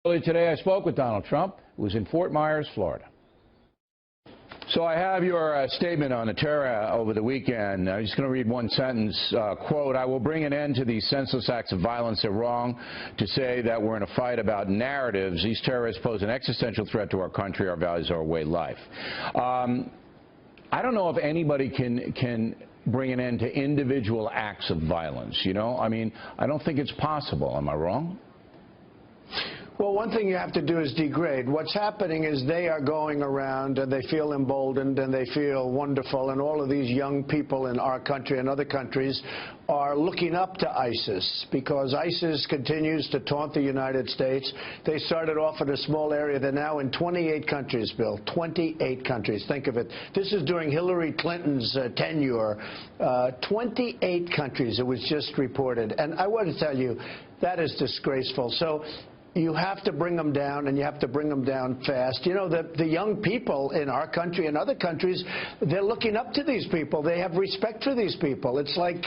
Earlier today, I spoke with Donald Trump, who was in Fort Myers, Florida. So I have your statement on the terror over the weekend. I'm just going to read one sentence. Quote, "I will bring an end to these senseless acts of violence. They're wrong to say that we're in a fight about narratives. These terrorists pose an existential threat to our country, our values, our way of life." I don't know if anybody can bring an end to individual acts of violence, you know? I mean, I don't think it's possible. Am I wrong? Well, one thing you have to do is degrade. What's happening is they are going around and they feel emboldened and they feel wonderful, and all of these young people in our country and other countries are looking up to ISIS because ISIS continues to taunt the United States. They started off in a small area. They're now in 28 countries, Bill. 28 countries. Think of it. This is during Hillary Clinton's tenure. 28 countries, it was just reported. And I want to tell you, that is disgraceful. So you have to bring them down, and you have to bring them down fast. You know, the young people in our country and other countries, they're looking up to these people. They have respect for these people. It's like,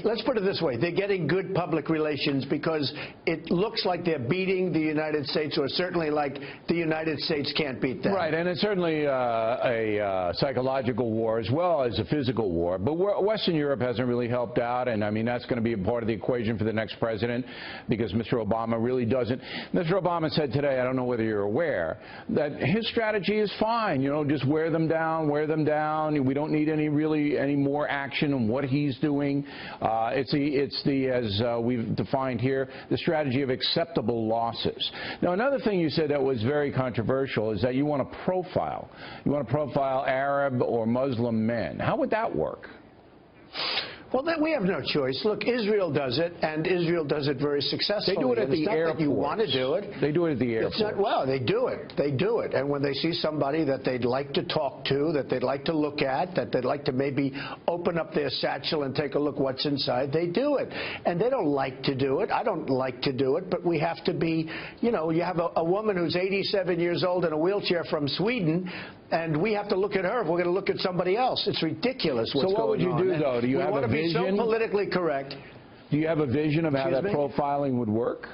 let's put it this way, they're getting good public relations because it looks like they're beating the United States, or certainly like the United States can't beat them. Right, and it's certainly a psychological war as well as a physical war. But Western Europe hasn't really helped out, and I mean, that's going to be a part of the equation for the next president because Mr. Obama really doesn't. Mr. Obama said today, I don't know whether you're aware, that his strategy is fine. You know, just wear them down, wear them down. We don't need any more action on what he's doing. It's as we've defined here, the strategy of acceptable losses. Now, another thing you said that was very controversial is that you want to profile. You want to profile Arab or Muslim men. How would that work? Well, then we have no choice. Look, Israel does it, and Israel does it very successfully. They do it at the airport. You want to do it. They do it at the airport. It's not, well, they do it. They do it. And when they see somebody that they'd like to talk to, that they'd like to look at, that they'd like to maybe open up their satchel and take a look what's inside, they do it. And they don't like to do it. I don't like to do it, but we have to be, you know, you have a woman who's 87 years old in a wheelchair from Sweden, and we have to look at her if we're going to look at somebody else. It's ridiculous what's going on. So what would you do, though? Do you have a vision? So politically correct. Do you have a vision of how that profiling would work?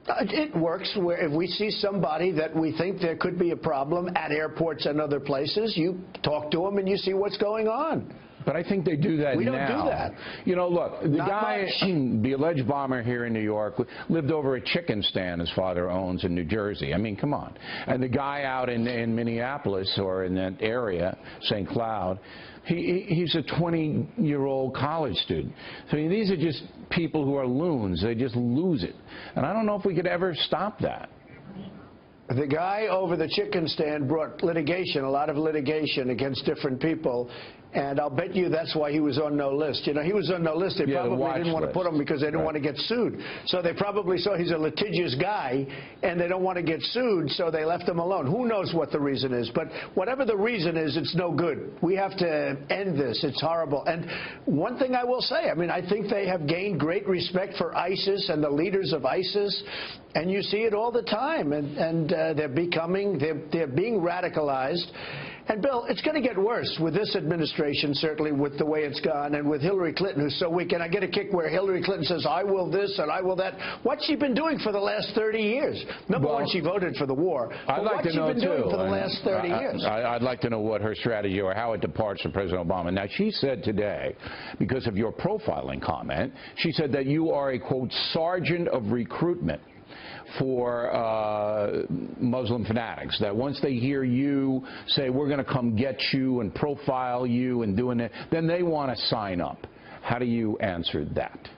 It works where if we see somebody that we think there could be a problem at airports and other places, you talk to them and you see what's going on. But I think they do that now. We don't do that. You know, look, the guy, the alleged bomber here in New York, lived over a chicken stand his father owns in New Jersey. I mean, come on. And the guy out in Minneapolis or in that area, St. Cloud, he's a 20-year-old college student. So I mean, these are just people who are loons. They just lose it. And I don't know if we could ever stop that. The guy over the chicken stand brought litigation, a lot of litigation against different people, and I'll bet you that's why he was on no list. You know, he was on no list. They probably didn't want to put him because they didn't want to get sued. So they probably saw he's a litigious guy, and they don't want to get sued, so they left him alone. Who knows what the reason is? But whatever the reason is, it's no good. We have to end this. It's horrible. And one thing I will say, I mean, I think they have gained great respect for ISIS and the leaders of ISIS, and you see it all the time. And they're being radicalized. And, Bill, it's going to get worse with this administration, certainly with the way it's gone, and with Hillary Clinton, who's so weak. And I get a kick where Hillary Clinton says, I will this and I will that. What's she been doing for the last 30 years? Number one, she voted for the war. I'd like to know, what's she been doing for the last 30 years? I'd like to know what her strategy or how it departs from President Obama. Now, she said today, because of your profiling comment, she said that you are a, quote, sergeant of recruitment for Muslim fanatics, that once they hear you say, we're going to come get you and profile you and doing it, then they want to sign up. How do you answer that?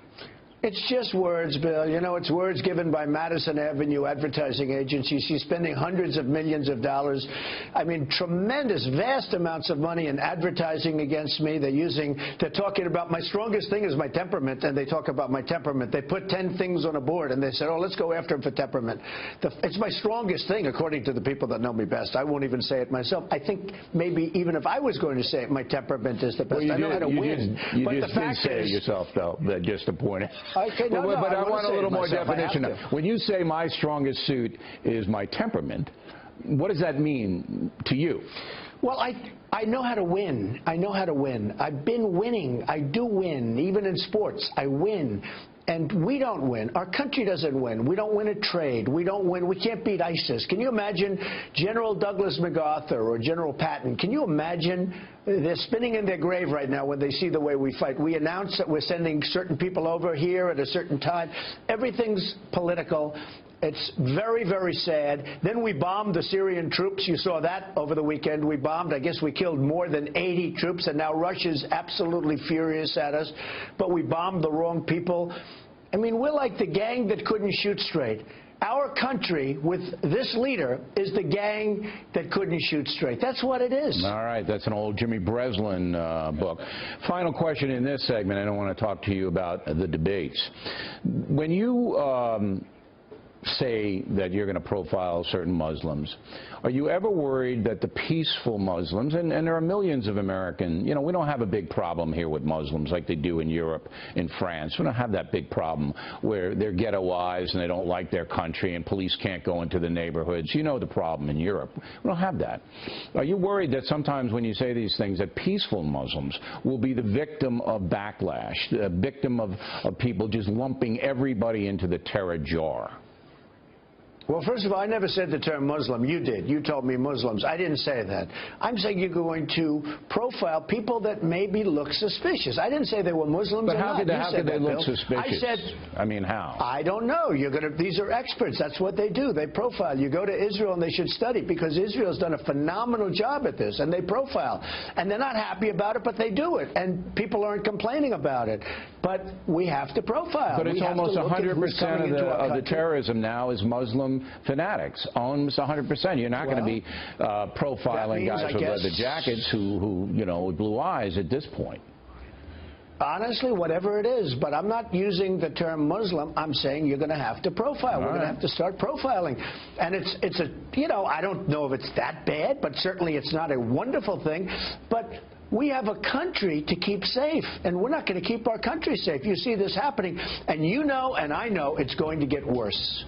It's just words, Bill. You know, it's words given by Madison Avenue advertising agency. She's spending hundreds of millions of dollars. I mean, tremendous, vast amounts of money in advertising against me. They're talking about my strongest thing is my temperament, and they talk about my temperament. They put 10 things on a board, and they said, oh, let's go after him for temperament. It's my strongest thing, according to the people that know me best. I won't even say it myself. I think maybe even if I was going to say it, my temperament is the best. Well, I know how to win. You just did say it yourself, though, just to point it. Okay, but I want a little more definition. When you say my strongest suit is my temperament, What does that mean to you? Well, I know how to win. I know how to win. I've been winning. I do win. Even in sports, I win. And we don't win. Our country doesn't win. We don't win a trade. We don't win. We can't beat ISIS. Can you imagine General Douglas MacArthur or General Patton? Can you imagine? They're spinning in their grave right now when they see the way we fight. We announce that we're sending certain people over here at a certain time. Everything's political. It's very, very sad. Then we bombed the Syrian troops. You saw that over the weekend. We bombed. I guess we killed more than 80 troops, and now Russia's absolutely furious at us. But we bombed the wrong people. I mean, we're like the gang that couldn't shoot straight. Our country, with this leader, is the gang that couldn't shoot straight. That's what it is. All right. That's an old Jimmy Breslin book. Final question in this segment. I don't want to talk to you about the debates. When you say that you're going to profile certain Muslims, are you ever worried that the peaceful Muslims, and there are millions of American, you know, we don't have a big problem here with Muslims like they do in Europe, in France. We don't have that big problem where they're ghettoized and they don't like their country and police can't go into the neighborhoods. You know the problem in Europe. We don't have that. Are you worried that sometimes when you say these things that peaceful Muslims will be the victim of backlash, the victim of people just lumping everybody into the terror jar? Well, first of all, I never said the term Muslim. You did. You told me Muslims. I didn't say that. I'm saying you're going to profile people that maybe look suspicious. I didn't say they were Muslims. But how could they look suspicious? I said, I mean, how? I don't know. These are experts. That's what they do. They profile. You go to Israel and they should study because Israel's done a phenomenal job at this, and they profile. And they're not happy about it, but they do it. And people aren't complaining about it. But we have to profile. But it's almost 100% of the terrorism now is Muslim fanatics, almost 100%. You're not going to be profiling guys with leather jackets who, you know, with blue eyes at this point. Honestly, whatever it is, but I'm not using the term Muslim. I'm saying you're going to have to profile. We're going to have to start profiling. And it's a, you know, I don't know if it's that bad, but certainly it's not a wonderful thing. But we have a country to keep safe, and we're not going to keep our country safe. You see this happening, and you know and I know it's going to get worse.